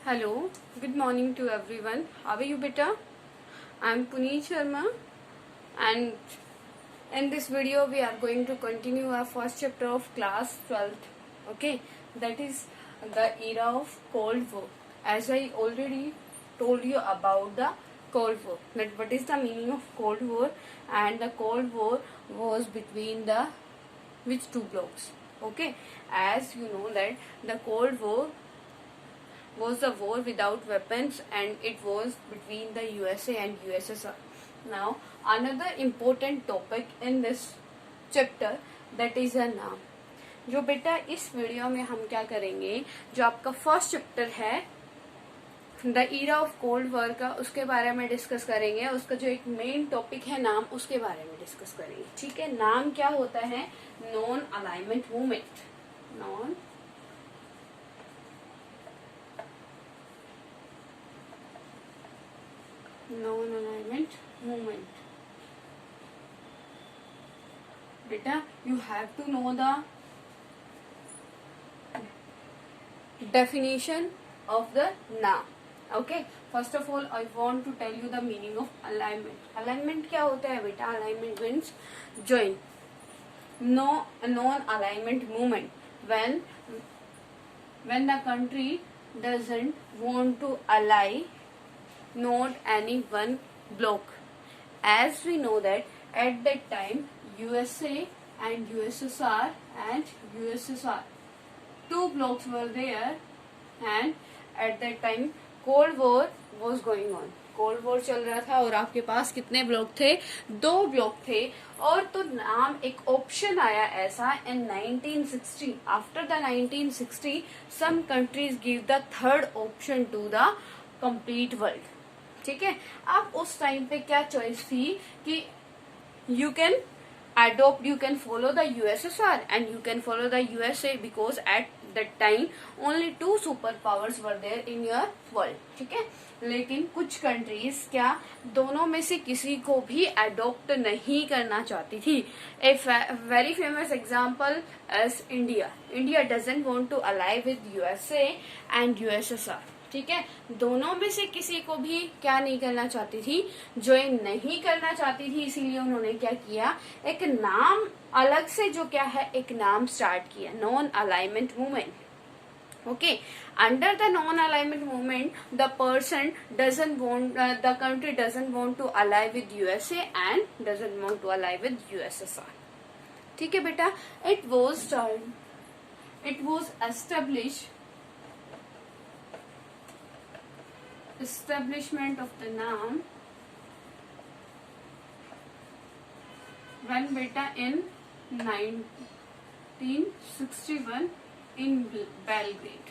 Hello, good morning to everyone. How are you, beta? I'm Puneet Sharma, and in this video, we are going to continue our first chapter of class 12th. Okay, that is the era of Cold War. As I already told you about the Cold War, that what is the meaning of Cold War, and the Cold War was between the which two blocks. Okay, as you know that the Cold War was a war without weapons and it was between the USA and USSR. Now, another important topic in this chapter that is a नाम. जो बेटा इस video में हम क्या करेंगे, जो आपका फर्स्ट चैप्टर है the era of cold war का, उसके बारे में डिस्कस करेंगे. उसका जो एक मेन टॉपिक है नाम, उसके बारे में डिस्कस करेंगे. ठीक है, नाम क्या होता है? Non alignment movement. Non non-alignment movement. Beta, you have to know the definition of the noun. Okay, first of all I want to tell you the meaning of alignment. Alignment क्या होता है बेटा? Alignment means join. No, non-alignment movement when the country doesn't want to ally not any one block. As we know that at that time USA and USSR two blocks were there, and at that time Cold War was going on. Cold war चल रहा था और आपके पास कितने block थे? 2 block थे. और तो नाम एक ऑप्शन आया ऐसा इन 1960. After the 1960 some countries give the third option to the complete world. ठीक है, अब उस टाइम पे क्या चॉइस थी कि you can adopt, you can follow the USSR and you can follow the USA because at that time only 2 superpowers were there in your world. ठीक है, लेकिन कुछ कंट्रीज क्या दोनों में से किसी को भी अडॉप्ट नहीं करना चाहती थी. A very famous example is India. India doesn't want to ally with USA and USSR. ठीक है, दोनों में से किसी को भी क्या नहीं करना चाहती थी, ज्वाइन नहीं करना चाहती थी. इसीलिए उन्होंने क्या किया, एक नाम अलग से जो क्या है एक नाम स्टार्ट किया, non alignment movement. Okay, under the non-alignment movement, the person doesn't want, the country doesn't want to ally with USA and doesn't want to ally with USSR. ठीक है बेटा, it was establishment of the NAM when beta in 1961 in Belgrade.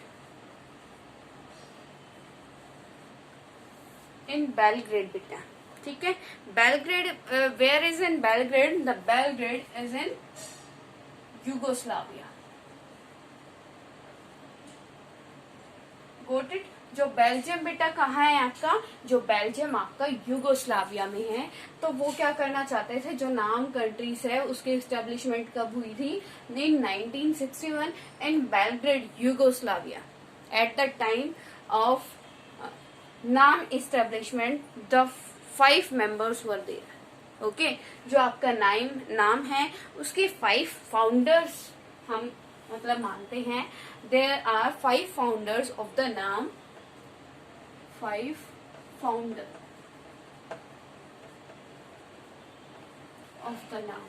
In Belgrade beta. ठीक है, Belgrade, where is in Belgrade? The Belgrade is in Yugoslavia. Got it? जो Belgium बेटा कहाँ है आपका? जो बेल्जियम आपका यूगोस्लाविया में है. तो वो क्या करना चाहते थे, जो नाम कंट्रीज है उसकी एस्टेब्लिशमेंट कब हुई थी? In 1961 in Belgrade Yugoslavia. At the time of NAM establishment the 5 members were there. Okay, जो आपका नाम है उसके 5 फाउंडर्स हम मतलब मानते हैं. There are 5 founders of the NAM. 5 founder of the NAM.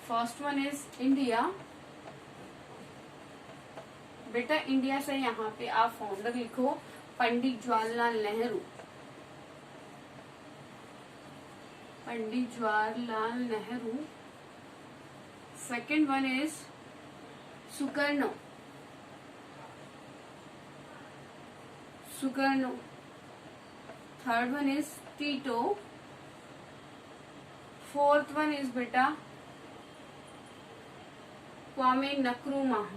First one is India. बेटा इंडिया से यहाँ पे आप फाउंडर लिखो Pandit Jawaharlal Nehru. Pandit Jawaharlal Nehru. Second one is Sukarno. Third one is Tito. Fourth one is beta Kwame Nkrumah.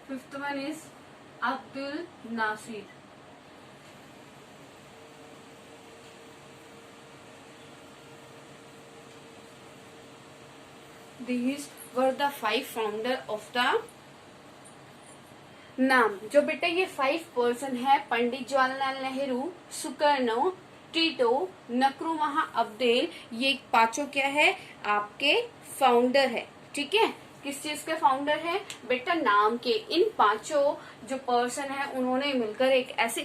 Fifth one is Abdul Nasir. These were the 5 founder of the NAM. जो बेटा ये 5 person है, Pandit Jawaharlal Nehru, Sukarno, Tito, Nkrumah Abdel, ये पांचों क्या है आपके founder है। ठीक है, किस चीज के फाउंडर है बेटा, नाम के। इन पांचों जो पर्सन है उन्होंने मिलकर एक ऐसी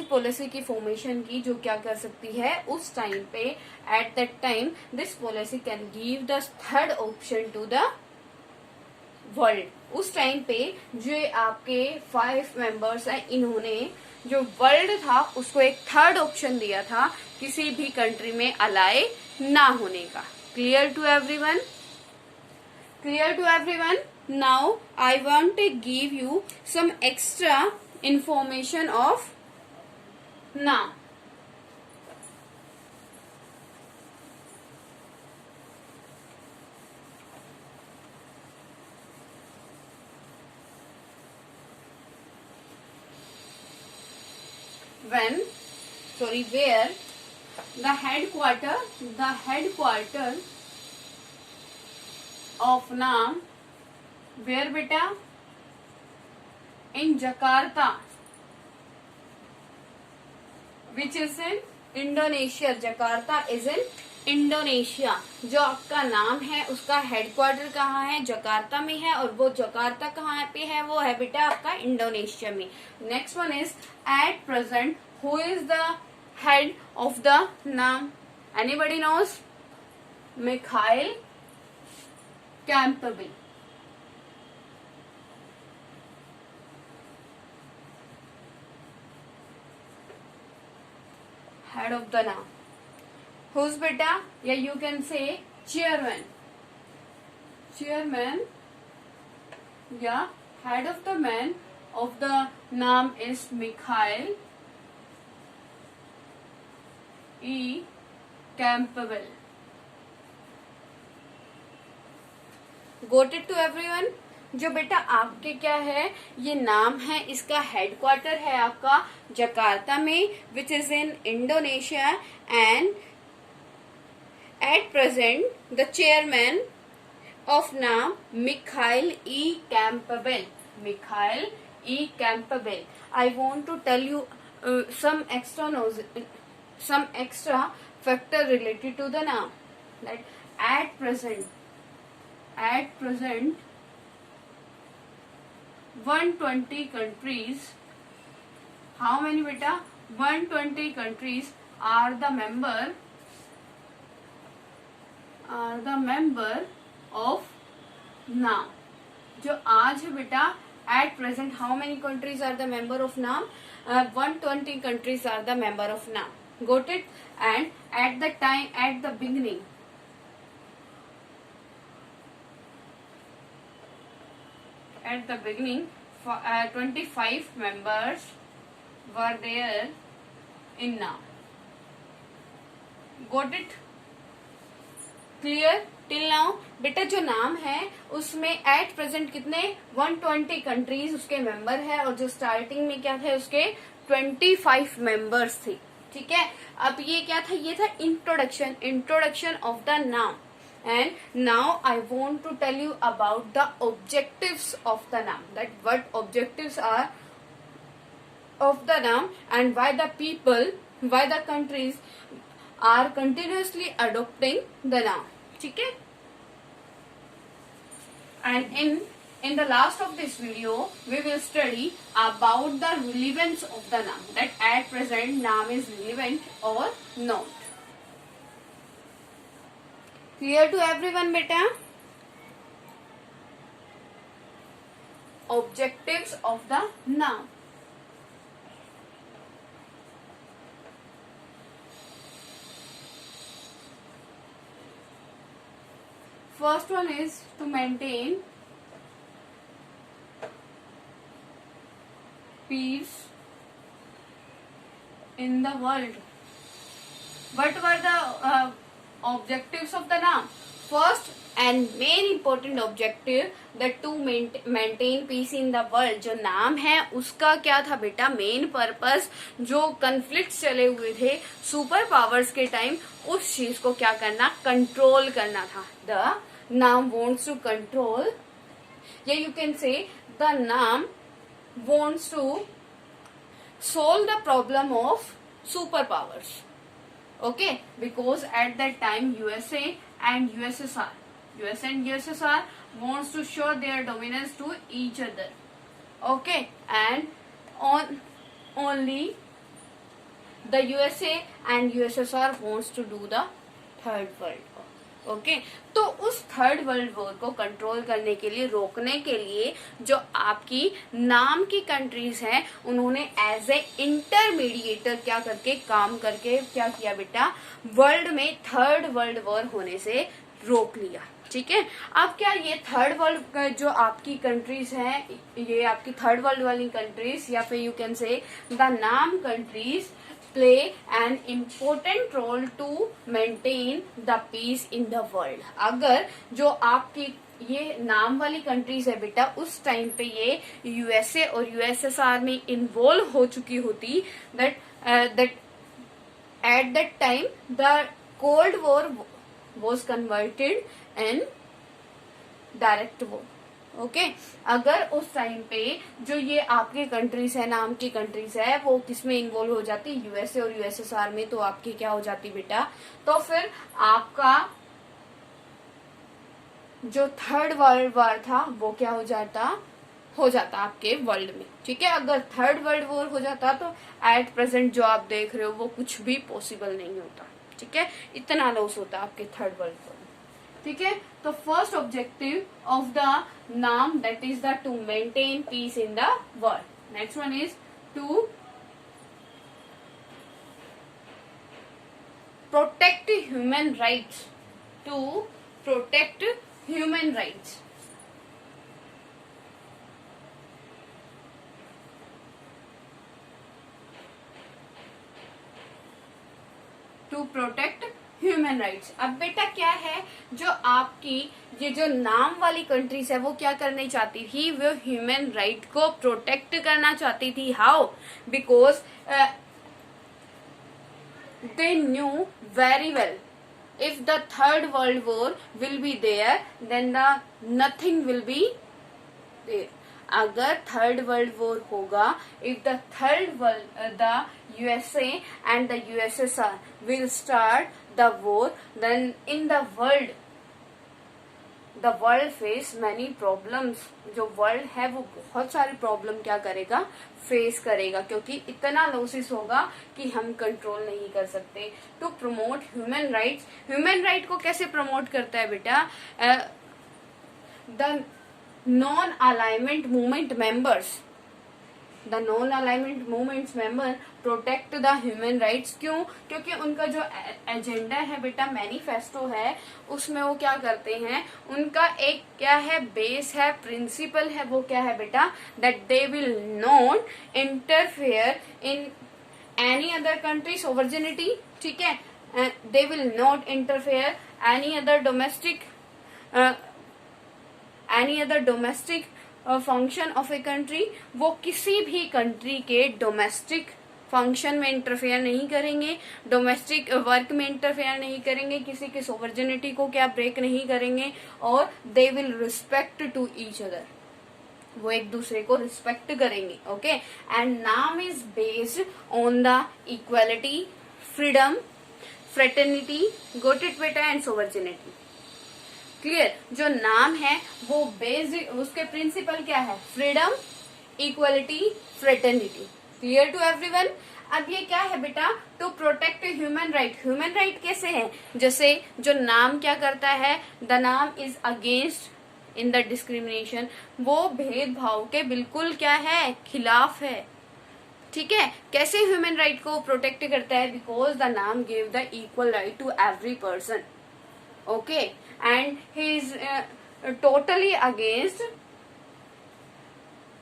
पॉलिसी की फॉर्मेशन की जो क्या कर सकती है उस टाइम पे, at that time this policy can give the third option to the world. उस टाइम पे जो आपके 5 मेंबर्स हैं, इन्होंने जो वर्ल्ड था उसको एक थर्ड ऑप्शन दिया था किसी भी कंट्री में अलाय ना होने का। Clear to everyone? Clear to everyone? Now I want to give you some extra information of नाम। Where the headquarter of नाम, where बेटा, in Jakarta, which is in Indonesia। Jakarta is in Indonesia. जो आपका नाम है उसका headquarter कहाँ है, जकार्ता में है, और वो जकार्ता कहाँ पे है, वो है बेटा आपका इंडोनेशिया में। Next one is at present who is the head of the NAM, anybody knows? Mikhail Campbell. Head of the NAM who's बेटा, या you can say chairman या head of the man of the नाम is Mikhail E. Campbell। Got it to everyone? जो बेटा आपके क्या है ये नाम है, इसका हेडक्वार्टर है आपका जकार्ता में, which is in Indonesia, and at present the chairman of नाम Mikhail E. Campbell। Mikhail E. Campbell। I want to tell you some extra factor related to the नाम, that at present 120 countries, how many बेटा, 120 countries are the member of नाम। जो आज है बेटा at present how many countries are the member of नाम, 120 countries are the member of नाम। Got it? And at the time, at the beginning, at the beginning 25 members were there in नाम। Got it? Clear till now? बेटा जो NAM है उसमें at present कितने 120 countries उसके member है, और जो स्टार्टिंग में क्या थे उसके 25 मेंबर्स थे। ठीक है, अब ये क्या था, ये था introduction of the NAM. And now I want to tell you about the objectives of the NAM, that what objectives are of the NAM and why the people, why the countries are continuously adopting the noun। ठीक है, and in the last of this video we will study about the relevance of the noun, that at present noun is relevant or not। clear to everyone beta? Objectives of the noun। First one is to maintain peace in the world। What were the objectives of the noun? First and main important objective that to maintain peace in the world। जो NAM है उसका क्या था बेटा, main purpose, जो conflict चले हुए थे सुपर पावर्स के टाइम, उस चीज को क्या करना, कंट्रोल करना था। द नाम wants to control, या you can say the नाम wants to solve the problem of superpowers. Okay, because at that time USA and USSR, US and USSR wants to show their dominance to each other. Okay, and only the USA and USSR wants to do the third world war. Okay तो उस third world war को control करने के लिए, रोकने के लिए, जो आपकी नाम की कंट्रीज हैं, उन्होंने एज ए इंटरमीडिएटर क्या करके, काम करके क्या किया बेटा, वर्ल्ड में थर्ड वर्ल्ड वॉर होने से रोक लिया. ठीक है, अब क्या ये थर्ड वर्ल्ड जो आपकी कंट्रीज हैं, ये आपकी थर्ड वर्ल्ड वाली कंट्रीज, या फिर यू कैन से द नाम countries play an important role to maintain the peace in the world. अगर जो आपकी ये नाम वाली कंट्रीज है बेटा, उस टाइम पे ये यूएसए और यूएसएसआर में इन्वॉल्व हो चुकी होती, that at that time the Cold War was converted in direct war. Okay अगर उस टाइम पे जो ये आपकी कंट्रीज है, नाम की कंट्रीज है, वो किसमें इन्वॉल्व हो जाती, यूएसए और यूएसएसआर में, तो आपकी क्या हो जाती बेटा, तो फिर आपका जो थर्ड वर्ल्ड वॉर था वो क्या हो जाता आपके वर्ल्ड में. ठीक है, अगर थर्ड वर्ल्ड वॉर हो जाता तो एट प्रेजेंट जो आप देख रहे हो वो कुछ भी पॉसिबल नहीं होता. ठीक है, इतना लॉस होता आपके थर्ड वर्ल्ड वॉर. ठीक है, तो first objective of the NAM that is the to maintain peace in the world. Next one is to protect human rights. To protect human rights. To protect human rights. अब बेटा क्या है, जो आपकी ये जो नाम वाली कंट्रीज है वो क्या करनी चाहती थी, वो ह्यूमन राइट को प्रोटेक्ट करना चाहती थी. How, because they knew very well if the third world war will be there, then the nothing will be there. अगर थर्ड वर्ल्ड वॉर होगा, if the third world the USA and the USSR will start the war, then in the world face many problems. जो world है वो बहुत सारी problem क्या करेगा, face करेगा, क्योंकि इतना लॉसेस होगा कि हम कंट्रोल नहीं कर सकते. To promote human rights. Human right को कैसे प्रमोट करता है बेटा, the non alignment movement members. The non alignment movements member protect the human rights. क्यों, क्योंकि उनका जो एजेंडा है बेटा, मैनिफेस्टो है, उसमें वो क्या करते हैं, उनका एक क्या है, बेस है, प्रिंसिपल है, वो क्या है बेटा, that they will not interfere in any other country sovereignty. ठीक है, they will not interfere any other domestic function of a country. वो किसी भी कंट्री के डोमेस्टिक फंक्शन में इंटरफेयर नहीं करेंगे, डोमेस्टिक वर्क में इंटरफेयर नहीं करेंगे, किसी की सोवर्जिनिटी को क्या ब्रेक नहीं करेंगे, और they will respect to each other. वो एक दूसरे को रिस्पेक्ट करेंगे. Okay, and NAM is based on the equality, freedom, fraternity, got it बेटा, एंड सोवर्जिनिटी. क्लियर, जो नाम है वो बेस्ड, उसके प्रिंसिपल क्या है, freedom, equality, fraternity. Clear to everyone. अब ये क्या है बेटा, to protect human right. Human right कैसे है, जैसे जो नाम क्या करता है, द नाम is against in the discrimination. वो भेदभाव के बिल्कुल क्या है, खिलाफ है. ठीक है, कैसे ह्यूमन राइट को प्रोटेक्ट करता है, because the NAM give the equal right to every person. Okay, and he is totally against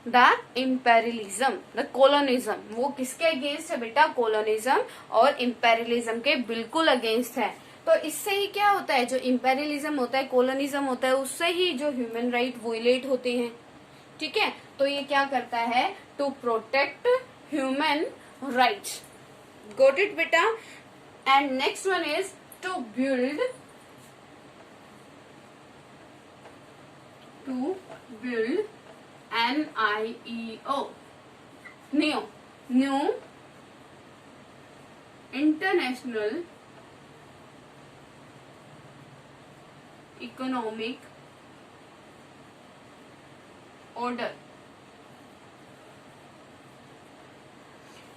the imperialism, the colonialism. वो किसके अगेंस्ट है बेटा, कोलोनिज्म और इम्पेरियलिज्म के बिल्कुल अगेंस्ट है. तो इससे ही क्या होता है, जो इम्पेरियलिज्म होता है, कोलोनिज्म होता है, उससे ही जो ह्यूमन राइट वोलेट होते हैं. ठीक है, तो ये क्या करता है, to protect human rights. Got it बेटा. And next one is to build to build NIEO, new international economic order।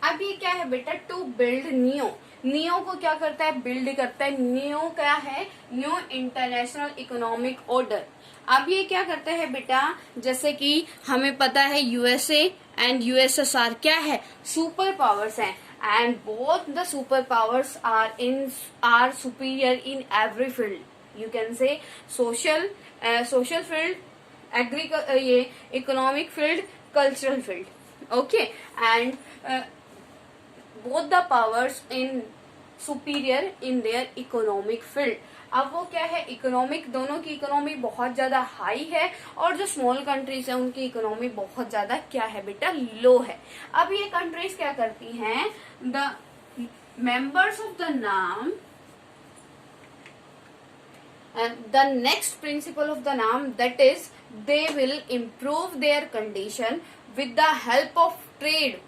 अब ये क्या है बेटा, टू बिल्ड नियो, नियो को क्या करता है, बिल्ड करता है। नियो क्या है, न्यू इंटरनेशनल इकोनॉमिक ऑर्डर। अब ये क्या करता है बेटा, जैसे कि हमें पता है यूएसए एंड यूएसएसआर क्या है, सुपर पावर्स हैं, and both the super powers are superior in every field. You can say social field, ये economic field, cultural field, okay, and both the powers in superior in their economic field। अब वो क्या है, economic, दोनों की economy बहुत ज्यादा high है, और जो स्मॉल कंट्रीज है उनकी इकोनॉमी बहुत ज्यादा क्या है बेटा, लो है। अब ये कंट्रीज क्या करती हैं, द मेंबर्स ऑफ द नाम, the next principle of the NAM, that is they will improve their condition with the help of trade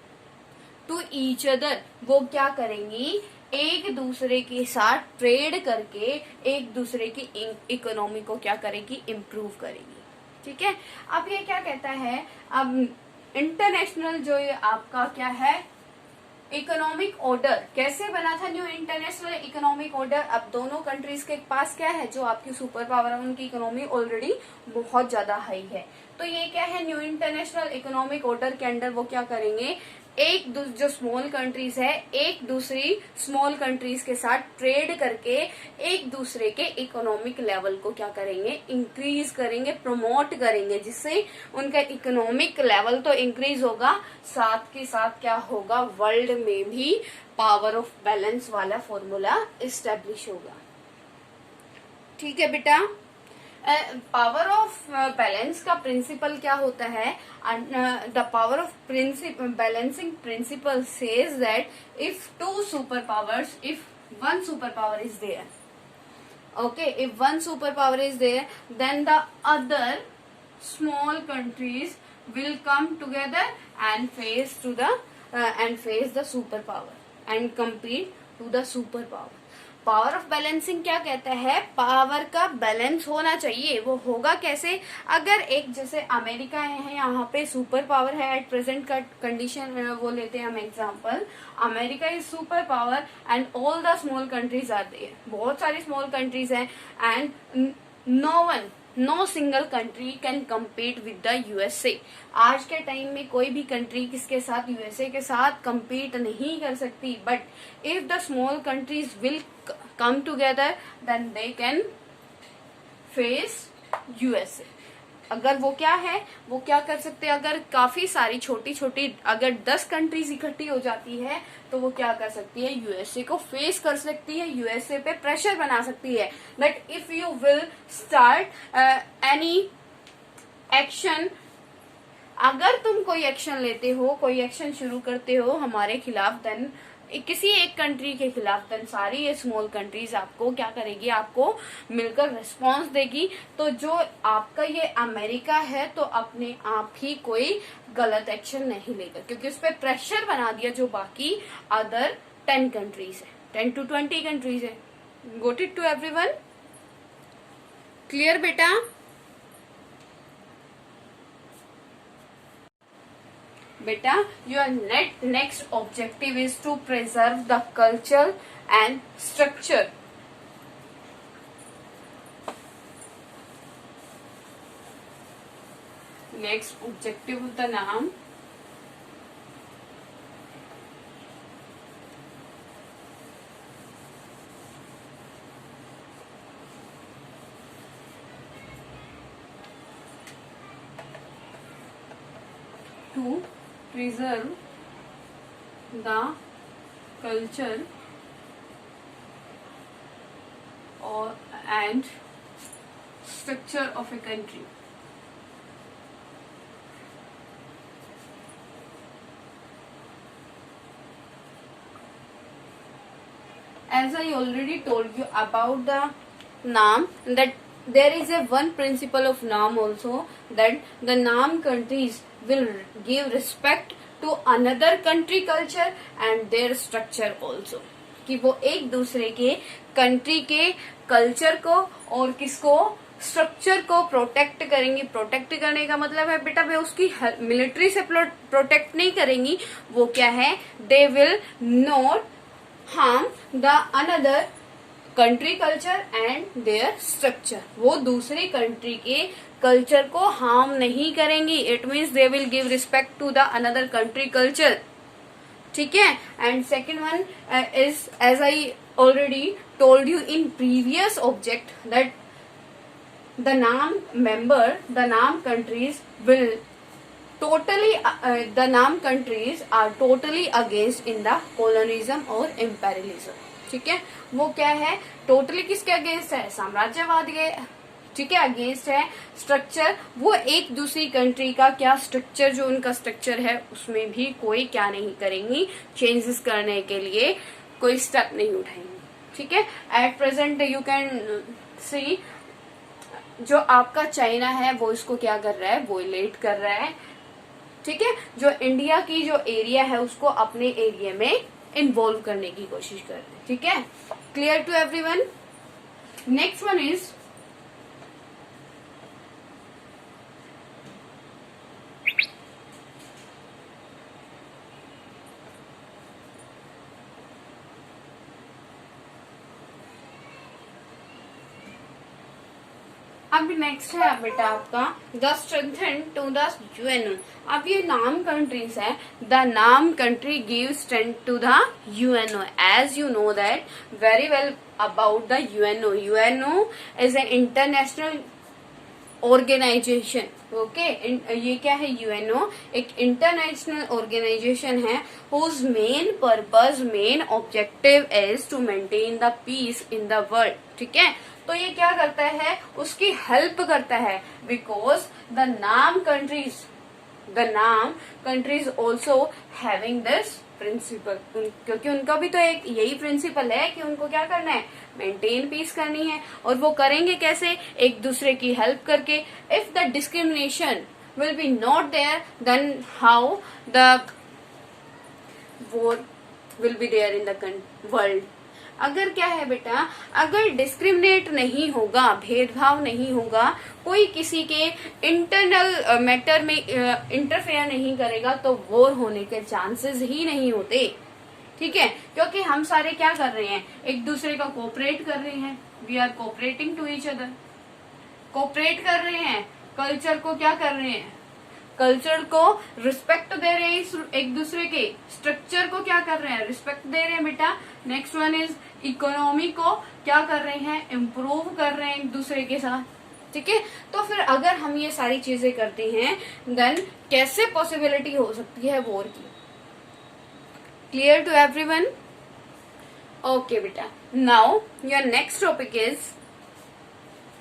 to each other। वो क्या करेंगी, एक दूसरे के साथ ट्रेड करके एक दूसरे की इकोनॉमी को क्या करेगी, इम्प्रूव करेगी। ठीक है, अब ये क्या कहता है, अब इंटरनेशनल जो ये आपका क्या है, इकोनॉमिक ऑर्डर कैसे बना था, न्यू इंटरनेशनल इकोनॉमिक ऑर्डर। अब दोनों कंट्रीज के पास क्या है, जो आपकी सुपर पावर है उनकी इकोनॉमी ऑलरेडी बहुत ज्यादा हाई है, तो ये क्या है, न्यू इंटरनेशनल इकोनॉमिक ऑर्डर के अंडर वो क्या करेंगे, जो स्मॉल कंट्रीज है एक दूसरी स्मॉल कंट्रीज के साथ ट्रेड करके एक दूसरे के इकोनॉमिक लेवल को क्या करेंगे, इंक्रीज करेंगे, प्रमोट करेंगे, जिससे उनका इकोनॉमिक लेवल तो इंक्रीज होगा, साथ के साथ क्या होगा, वर्ल्ड में भी पावर ऑफ बैलेंस वाला फॉर्मूला इस्टेब्लिश होगा। ठीक है बेटा, पावर ऑफ बैलेंस का प्रिंसिपल क्या होता है, the power of balancing principle says that if two super powers, if one super power is there, okay, if one superpower is there, then the other small countries will come together and face the superpower and compete to the superpower। Power of balancing क्या कहता है, power का balance होना चाहिए। वो होगा कैसे, अगर एक जैसे अमेरिका है, यहाँ पे सुपर पावर है एट प्रेजेंट का कंडीशन, वो लेते हैं हम example, America is super power and all the small countries are there, बहुत सारी स्मॉल कंट्रीज हैं, and no single country can compete with the USA. आज के टाइम में कोई भी कंट्री किसके साथ, यूएसए के साथ कम्पीट नहीं कर सकती, but if the small countries will come together then they can face USA. अगर वो क्या है, वो क्या कर सकते हैं, अगर काफी सारी छोटी छोटी अगर 10 कंट्रीज इकट्ठी हो जाती है तो वो क्या कर सकती है, यूएसए को फेस कर सकती है, यूएसए पे प्रेशर बना सकती है। But if you will start any action, अगर तुम कोई एक्शन लेते हो, कोई एक्शन शुरू करते हो हमारे खिलाफ, देन किसी एक कंट्री के खिलाफ, देन सारी ये स्मॉल कंट्रीज आपको क्या करेगी, आपको मिलकर रिस्पांस देगी। तो जो आपका ये अमेरिका है तो अपने आप ही कोई गलत एक्शन नहीं लेगा, क्योंकि उस पर प्रेशर बना दिया जो बाकी अदर 10 कंट्रीज है, 10 to 20 कंट्रीज है। Got it to everyone, clear बेटा? Beta, your next objective is to preserve the culture and structure। Next objective of the NAM, to preserve the culture and structure of a country। As I already told you about the NAM, that there is a one principle of NAM also, that the NAM countries will give respect to another country culture and their structure also, कि वो एक दूसरे के country के culture को और किसको, structure को प्रोटेक्ट करेंगी। प्रोटेक्ट करने का मतलब है बेटा वे उसकी मिलिट्री से प्रोटेक्ट नहीं करेंगी, वो क्या है, they will not harm the another country culture and their structure, वो दूसरी कंट्री के कल्चर को हार्म नहीं करेंगी। It means they will give respect to the another country culture, ठीक है। And second one is, as I already told you in previous object, that the NAM countries will totally the NAM countries are totally against in the colonialism और imperialism, ठीक है। वो क्या है, totally किसके against है, साम्राज्यवाद के, ठीक है, अगेंस्ट है। स्ट्रक्चर, वो एक दूसरी कंट्री का क्या स्ट्रक्चर, जो उनका स्ट्रक्चर है उसमें भी कोई क्या नहीं करेंगी, चेंजेस करने के लिए कोई स्टेप नहीं उठाएंगी, ठीक है। At present you can see, जो आपका चाइना है वो इसको क्या कर रहा है, वोलेट कर रहा है, ठीक है। जो इंडिया की जो एरिया है उसको अपने एरिया में इन्वॉल्व करने की कोशिश कर रहे हैं, ठीक है। Clear to everyone. Next one is, अब नेक्स्ट है बेटा आपका the strengthen to the UNO. अब ये नाम कंट्रीज है, the NAM country give strength to the UNO. As you know that very well about the UNO, UNO is an international organization, okay. ये क्या है, UNO एक international organization है whose main purpose, main objective is to maintain the peace in the world, ठीक है। तो ये क्या करता है, उसकी हेल्प करता है, बिकॉज द नाम countries also having this principle, क्योंकि उनका भी तो एक यही प्रिंसिपल है कि उनको क्या करना है, मेंटेन पीस करनी है। और वो करेंगे कैसे, एक दूसरे की हेल्प करके। If the discrimination will be not there, then how the war will be there in the world. अगर क्या है बेटा, अगर डिस्क्रिमिनेट नहीं होगा, भेदभाव नहीं होगा, कोई किसी के इंटरनल मैटर में इंटरफेयर नहीं करेगा, तो वॉर होने के चांसेस ही नहीं होते, ठीक है। क्योंकि हम सारे क्या कर रहे हैं, एक दूसरे का कोऑपरेट कर रहे हैं, we are cooperating to each other, cooperate कर रहे हैं, कल्चर को क्या कर रहे हैं, कल्चर को रिस्पेक्ट दे रहे हैं, एक दूसरे के स्ट्रक्चर को क्या कर रहे हैं, रिस्पेक्ट दे रहे हैं बेटा। नेक्स्ट वन इज इकोनॉमी को क्या कर रहे हैं, इम्प्रूव कर रहे हैं एक दूसरे के साथ, ठीक है। तो फिर अगर हम ये सारी चीजें करते हैं, देन कैसे पॉसिबिलिटी हो सकती है वॉर की। Clear to everyone? ओके बेटा, now your next topic is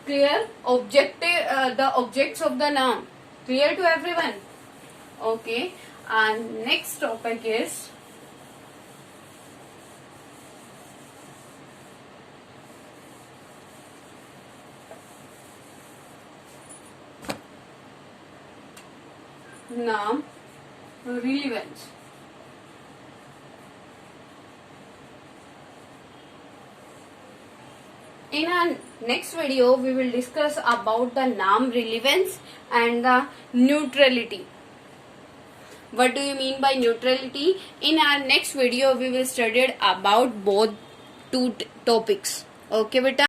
clear, objective the objects of the NAM. Clear to everyone? Okay. And next topic is naam relevance. In our next video, we will discuss about the NAM relevance and the neutrality. What do you mean by neutrality? In our next video, we will study about both two topics. Okay, beta.